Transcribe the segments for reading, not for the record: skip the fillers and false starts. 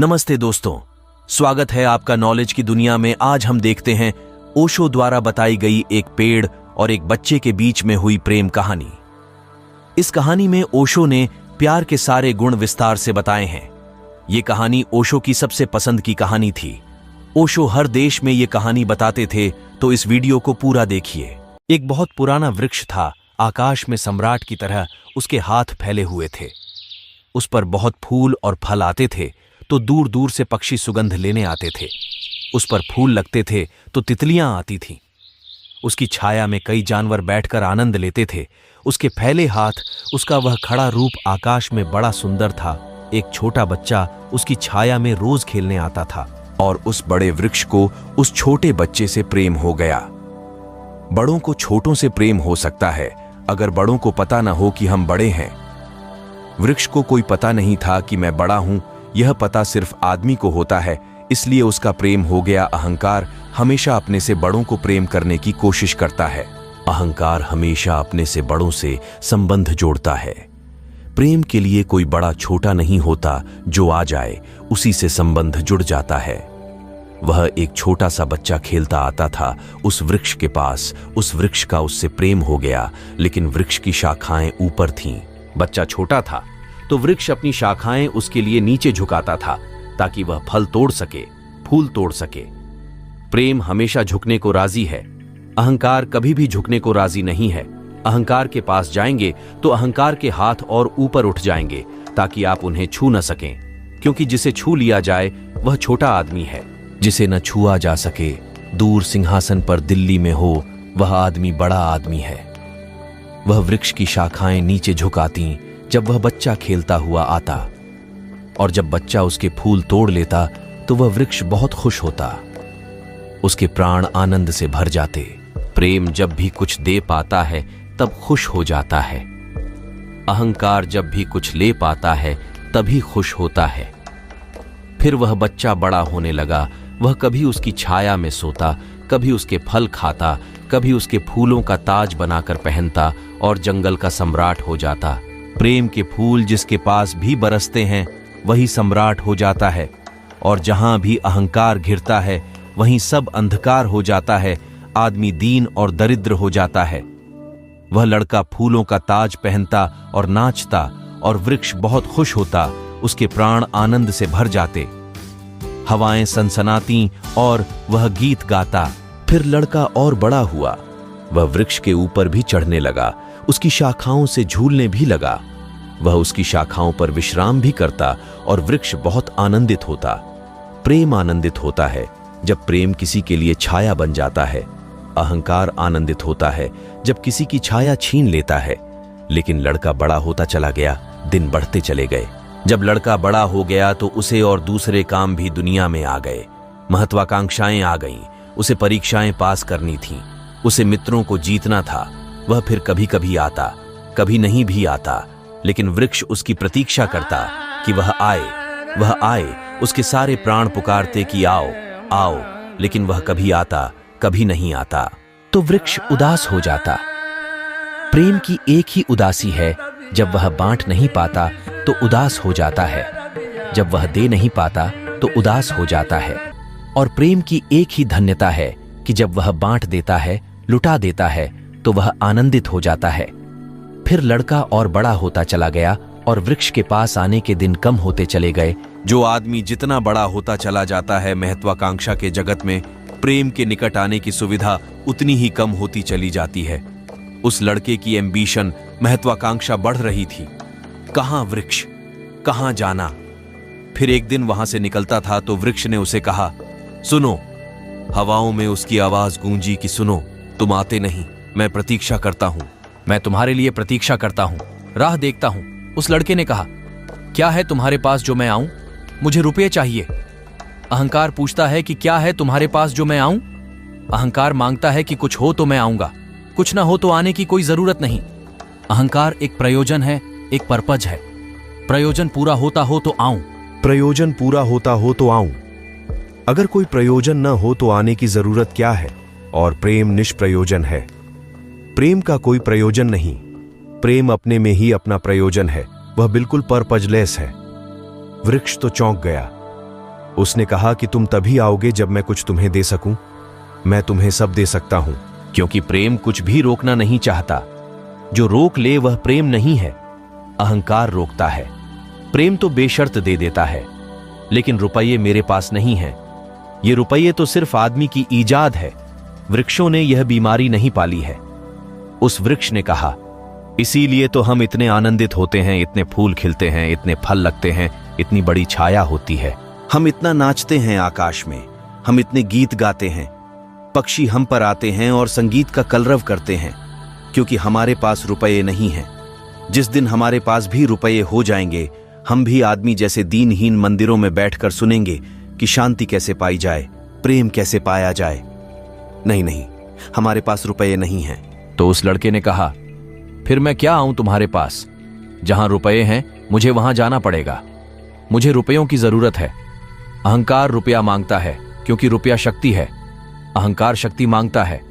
नमस्ते दोस्तों, स्वागत है आपका नॉलेज की दुनिया में। आज हम देखते हैं ओशो द्वारा बताई गई एक पेड़ और एक बच्चे के बीच में हुई प्रेम कहानी। इस कहानी में ओशो ने प्यार के सारे गुण विस्तार से बताए हैं। ये कहानी ओशो की सबसे पसंद की कहानी थी। ओशो हर देश में ये कहानी बताते थे, तो इस वीडियो को पूरा देखिए। एक बहुत पुराना वृक्ष था, आकाश में सम्राट की तरह उसके हाथ फैले हुए थे। उस पर बहुत फूल और फल आते थे, तो दूर दूर से पक्षी सुगंध लेने आते थे। उस पर फूल लगते थे तो तितलियां आती थीं। उसकी छाया में कई जानवर बैठकर आनंद लेते थे। उसके फैले हाथ, उसका वह खड़ा रूप आकाश में बड़ा सुंदर था। एक छोटा बच्चा उसकी छाया में रोज खेलने आता था और उस बड़े वृक्ष को उस छोटे बच्चे से प्रेम हो गया। बड़ों को छोटों से प्रेम हो सकता है अगर बड़ों को पता न हो कि हम बड़े हैं। वृक्ष को कोई पता नहीं था कि मैं बड़ा हूं, यह पता सिर्फ आदमी को होता है, इसलिए उसका प्रेम हो गया। अहंकार हमेशा अपने से बड़ों को प्रेम करने की कोशिश करता है। अहंकार हमेशा अपने से बड़ों से संबंध जोड़ता है। प्रेम के लिए कोई बड़ा छोटा नहीं होता, जो आ जाए उसी से संबंध जुड़ जाता है। वह एक छोटा सा बच्चा खेलता आता था उस वृक्ष के पास। उस वृक्ष का उससे प्रेम हो गया, लेकिन वृक्ष की शाखाएं ऊपर थीं। बच्चा छोटा था तो वृक्ष अपनी शाखाएं उसके लिए नीचे झुकाता था, ताकि वह फल तोड़ सके, फूल तोड़ सके। प्रेम हमेशा झुकने को राजी है, अहंकार कभी भी झुकने को राजी नहीं है। अहंकार के पास जाएंगे तो अहंकार के हाथ और ऊपर उठ जाएंगे, ताकि आप उन्हें छू न सकें, क्योंकि जिसे छू लिया जाए वह छोटा आदमी है। जिसे न छुआ जा सके, दूर सिंहासन पर दिल्ली में हो, वह आदमी बड़ा आदमी है। वह वृक्ष की शाखाएं नीचे झुकाती जब वह बच्चा खेलता हुआ आता, और जब बच्चा उसके फूल तोड़ लेता तो वह वृक्ष बहुत खुश होता। उसके प्राण आनंद से भर जाते। प्रेम जब भी कुछ दे पाता है तब खुश हो जाता है। अहंकार जब भी कुछ ले पाता है तभी खुश होता है। फिर वह बच्चा बड़ा होने लगा। वह कभी उसकी छाया में सोता, कभी उसके फल खाता, कभी उसके फूलों का ताज बनाकर पहनता और जंगल का सम्राट हो जाता। प्रेम के फूल जिसके पास भी बरसते हैं वही सम्राट हो जाता है, और जहां भी अहंकार घिरता है वहीं सब अंधकार हो जाता है। आदमी दीन और दरिद्र हो जाता है। वह लड़का फूलों का ताज पहनता और नाचता, और वृक्ष बहुत खुश होता। उसके प्राण आनंद से भर जाते। हवाएं सनसनाती और वह गीत गाता। फिर लड़का और बड़ा हुआ। वह वृक्ष के ऊपर भी चढ़ने लगा, उसकी शाखाओं से झूलने भी लगा। वह उसकी शाखाओं पर विश्राम भी करता, और वृक्ष बहुत आनंदित होता। प्रेम आनंदित होता है जब प्रेम किसी के लिए छाया बन जाता है। अहंकार आनंदित होता है जब किसी की छाया छीन लेता है। लेकिन लड़का बड़ा होता चला गया, दिन बढ़ते चले गए। जब लड़का बड़ा हो गया तो उसे और दूसरे काम भी दुनिया में आ गए। महत्वाकांक्षाएं आ गईं। उसे परीक्षाएं पास करनी थीं। उसे मित्रों को जीतना था। वह फिर कभी कभी आता, कभी नहीं भी आता, लेकिन वृक्ष उसकी प्रतीक्षा करता कि वह आए, वह आए। उसके सारे प्राण पुकारते कि आओ, आओ, लेकिन वह कभी आता, कभी नहीं आता। तो वृक्ष उदास हो जाता। प्रेम की एक ही उदासी है, जब वह बांट नहीं पाता तो उदास हो जाता है। जब वह दे नहीं पाता तो उदास हो जाता है। और प्रेम की एक ही धन्यता है कि जब वह बांट देता है, लुटा देता है, तो वह आनंदित हो जाता है। फिर लड़का और बड़ा होता चला गया, और वृक्ष के पास आने के दिन कम होते चले गए। जो आदमी जितना बड़ा होता चला जाता है महत्वाकांक्षा के जगत में, प्रेम के निकट आने की सुविधा उतनी ही कम होती चली जाती है। उस लड़के की एम्बिशन, महत्वाकांक्षा बढ़ रही थी। कहां वृक्ष, कहां जाना। फिर एक दिन वहां से निकलता था तो वृक्ष ने उसे कहा, सुनो। हवाओं में उसकी आवाज गूंजी कि सुनो, तुम आते नहीं। मैं प्रतीक्षा करता हूं, मैं तुम्हारे लिए प्रतीक्षा करता हूं, राह देखता हूं। उस लड़के ने कहा, क्या है तुम्हारे पास जो मैं आऊं? मुझे रुपये चाहिए। अहंकार पूछता है कि क्या है तुम्हारे पास जो मैं आऊं? अहंकार मांगता है कि कुछ हो तो मैं आऊंगा, कुछ ना हो तो आने की कोई जरूरत नहीं। अहंकार एक प्रयोजन है, एक पर्पज है। प्रयोजन पूरा होता हो तो आऊं, प्रयोजन पूरा होता हो तो आऊं। अगर कोई प्रयोजन न हो तो आने की जरूरत क्या है? और प्रेम निष्प्रयोजन है। प्रेम का कोई प्रयोजन नहीं। प्रेम अपने में ही अपना प्रयोजन है। वह बिल्कुल पर्पजलेस है। वृक्ष तो चौंक गया। उसने कहा कि तुम तभी आओगे जब मैं कुछ तुम्हें दे सकूं। मैं तुम्हें सब दे सकता हूं। क्योंकि प्रेम कुछ भी रोकना नहीं चाहता। जो रोक ले वह प्रेम नहीं है, अहंकार रोकता है। प्रेम तो बेशर्त दे देता है, लेकिन रुपये मेरे पास नहीं हैं। ये रुपये तो सिर्फ आदमी की ईजाद है। वृक्षों ने यह बीमारी नहीं पाली है। उस वृक्ष ने कहा, इसीलिए तो हम इतने आनंदित होते हैं, इतने फूल खिलते हैं, इतने फल लगते हैं, इतनी बड़ी छाया होती है। हम इतना नाचते हैं आकाश में, हम इतने गीत गाते हैं, पक्षी हम पर आते हैं और संगीत का कलरव करते हैं, क्योंकि हमारे पास रुपये नहीं हैं। जिस दिन हमारे पास भी रुपये हो जाएंगे, हम भी आदमी जैसे दीनहीन मंदिरों में बैठकर सुनेंगे कि शांति कैसे पाई जाए, प्रेम कैसे पाया जाए। नहीं नहीं, हमारे पास रुपये नहीं हैं। तो उस लड़के ने कहा, फिर मैं क्या आऊं तुम्हारे पास? जहां रुपये हैं मुझे वहां जाना पड़ेगा। मुझे रुपयों की जरूरत है। अहंकार रुपया मांगता है, क्योंकि रुपया शक्ति है। अहंकार शक्ति मांगता है।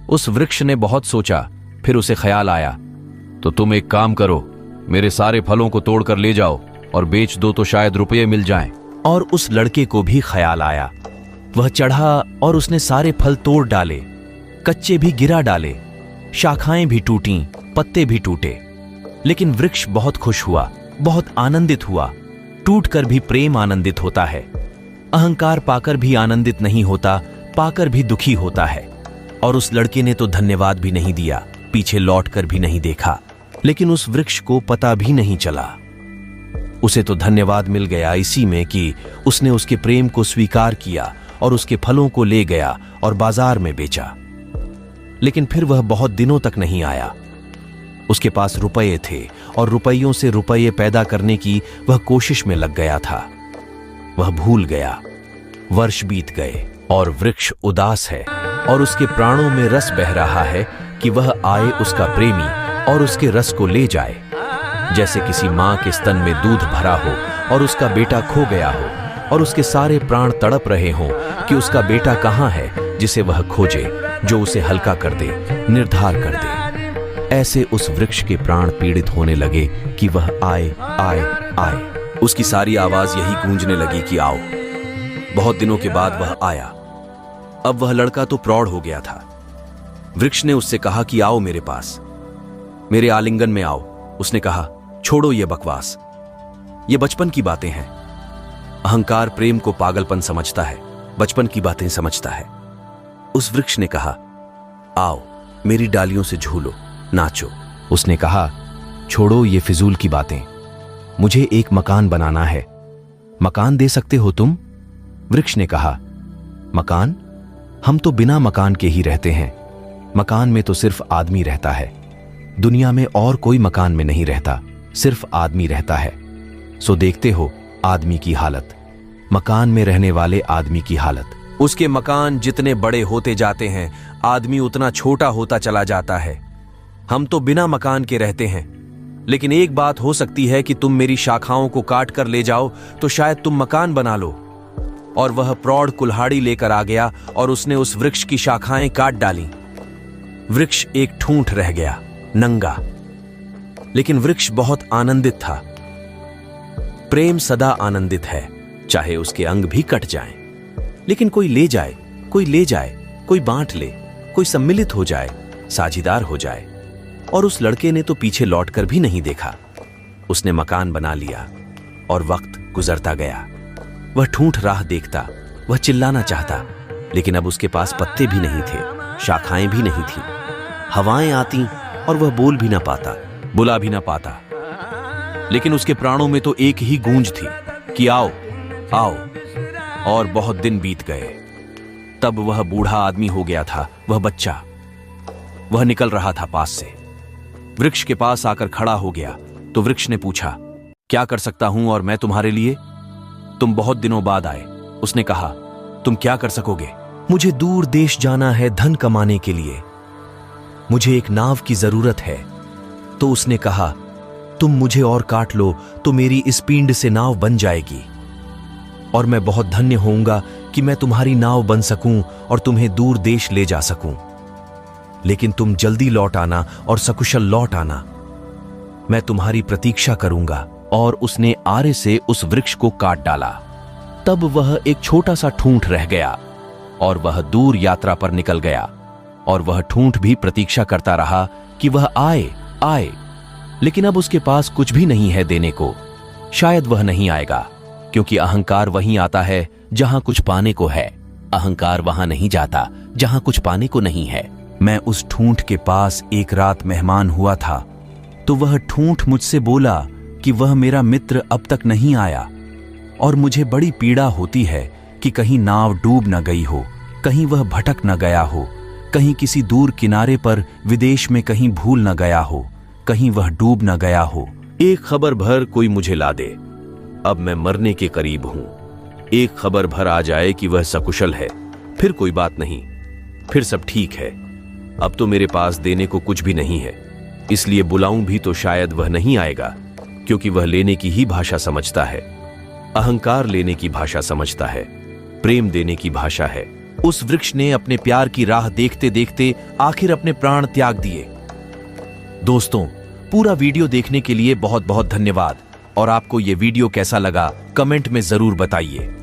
उस वृक्ष ने बहुत सोचा, फिर उसे ख्याल आया, तो तुम एक काम करो, मेरे सारे फलों को तोड़कर ले जाओ और बेच दो तो शायद रुपये मिल जाएं। और उस लड़के को भी ख्याल आया। वह चढ़ा और उसने सारे फल तोड़ डाले, कच्चे भी गिरा डाले, शाखाएं भी टूटीं, पत्ते भी टूटे। लेकिन वृक्ष बहुत खुश हुआ, बहुत आनंदित हुआ। टूटकर भी प्रेम आनंदित होता है। अहंकार पाकर भी आनंदित नहीं होता, पाकर भी दुखी होता है। और उस लड़के ने तो धन्यवाद भी नहीं दिया, पीछे लौटकर भी नहीं देखा। लेकिन उस वृक्ष को पता भी नहीं चला। उसे तो धन्यवाद मिल गया इसी में कि उसने उसके प्रेम को स्वीकार किया और उसके फलों को ले गया और बाजार में बेचा। लेकिन फिर वह बहुत दिनों तक नहीं आया। उसके पास रुपये थे और रुपयों से रुपये पैदा करने की वह कोशिश में लग गया था। वह भूल गया। वर्ष बीत गए और वृक्ष उदास है और उसके प्राणों में रस बह रहा है कि वह आए उसका प्रेमी और उसके रस को ले जाए। जैसे किसी मां के स्तन में दूध भरा हो और उसका बेटा खो गया हो और उसके सारे प्राण तड़प रहे हों कि उसका बेटा कहां है जिसे वह खोजे, जो उसे हल्का कर दे, निर्धार कर दे। ऐसे उस वृक्ष के प्राण पीड़ित होने लगे कि वह आए आए आए। उसकी सारी आवाज यही गूंजने लगी कि आओ। बहुत दिनों के बाद वह आया। अब वह लड़का तो प्रौढ़ हो गया था। वृक्ष ने उससे कहा कि आओ मेरे पास, मेरे आलिंगन में आओ। उसने कहा, छोड़ो ये बकवास, ये बचपन की बातें हैं। अहंकार प्रेम को पागलपन समझता है, बचपन की बातें समझता है। उस वृक्ष ने कहा, आओ मेरी डालियों से झूलो, नाचो। उसने कहा, छोड़ो ये फिजूल की बातें, मुझे एक मकान बनाना है। मकान दे सकते हो तुम? वृक्ष ने कहा, मकान? हम तो बिना मकान के ही रहते हैं। मकान में तो सिर्फ आदमी रहता है। दुनिया में और कोई मकान में नहीं रहता, सिर्फ आदमी रहता है। सो देखते हो आदमी की हालत, मकान में रहने वाले आदमी की हालत। उसके मकान जितने बड़े होते जाते हैं, आदमी उतना छोटा होता चला जाता है। हम तो बिना मकान के रहते हैं। लेकिन एक बात हो सकती है कि तुम मेरी शाखाओं को काट कर ले जाओ तो शायद तुम मकान बना लो। और वह प्रौढ़ कुल्हाड़ी लेकर आ गया और उसने उस वृक्ष की शाखाएं काट डाली। वृक्ष एक ठूंठ रह गया, नंगा। लेकिन वृक्ष बहुत आनंदित था। प्रेम सदा आनंदित है, चाहे उसके अंग भी कट जाएं। लेकिन कोई ले जाए, कोई ले जाए, कोई बांट ले, कोई सम्मिलित हो जाए, साझीदार हो जाए। और उस लड़के ने तो पीछे लौटकर भी नहीं देखा। उसने मकान बना लिया और वक्त गुजरता गया। वह ठूंठ राह देखता, वह चिल्लाना चाहता, लेकिन अब उसके पास पत्ते भी नहीं थे, शाखाएं भी नहीं थी। हवाएं आती और वह बोल भी ना पाता, बुला भी ना पाता। लेकिन उसके प्राणों में तो एक ही गूंज थी कि आओ आओ। और बहुत दिन बीत गए। तब वह बूढ़ा आदमी हो गया था, वह बच्चा। वह निकल रहा था पास से। वृक्ष के पास आकर खड़ा हो गया तो वृक्ष ने पूछा, क्या कर सकता हूं और मैं तुम्हारे लिए? तुम बहुत दिनों बाद आए। उसने कहा, तुम क्या कर सकोगे? मुझे दूर देश जाना है धन कमाने के लिए। मुझे एक नाव की जरूरत है। तो उसने कहा, तुम मुझे और काट लो तो मेरी इस पींड से नाव बन जाएगी और मैं बहुत धन्य होऊंगा कि मैं तुम्हारी नाव बन सकूं और तुम्हें दूर देश ले जा सकूं। लेकिन तुम जल्दी लौट आना और सकुशल लौट आना। मैं तुम्हारी प्रतीक्षा करूंगा। और उसने आरे से उस वृक्ष को काट डाला। तब वह एक छोटा सा ठूंठ रह गया और वह दूर यात्रा पर निकल गया। और वह ठूंठ भी प्रतीक्षा करता रहा कि वह आए आए, लेकिन अब उसके पास कुछ भी नहीं है देने को। शायद वह नहीं आएगा, क्योंकि अहंकार वहीं आता है जहां कुछ पाने को है। अहंकार वहां नहीं जाता जहां कुछ पाने को नहीं है। मैं उस ठूंठ के पास एक रात मेहमान हुआ था, तो वह ठूंठ मुझसे बोला कि वह मेरा मित्र अब तक नहीं आया और मुझे बड़ी पीड़ा होती है कि कहीं नाव डूब न गई हो, कहीं वह भटक न गया हो, कहीं किसी दूर किनारे पर विदेश में कहीं भूल न गया हो, कहीं वह डूब न गया हो। एक खबर भर कोई मुझे ला दे। अब मैं मरने के करीब हूं। एक खबर भर आ जाए कि वह सकुशल है, फिर कोई बात नहीं, फिर सब ठीक है। अब तो मेरे पास देने को कुछ भी नहीं है, इसलिए बुलाऊं भी तो शायद वह नहीं आएगा, क्योंकि वह लेने की ही भाषा समझता है। अहंकार लेने की भाषा समझता है, प्रेम देने की भाषा है। उस वृक्ष ने अपने प्यार की राह देखते देखते आखिर अपने प्राण त्याग दिए। दोस्तों, पूरा वीडियो देखने के लिए बहुत बहुत धन्यवाद। और आपको यह वीडियो कैसा लगा कमेंट में जरूर बताइए।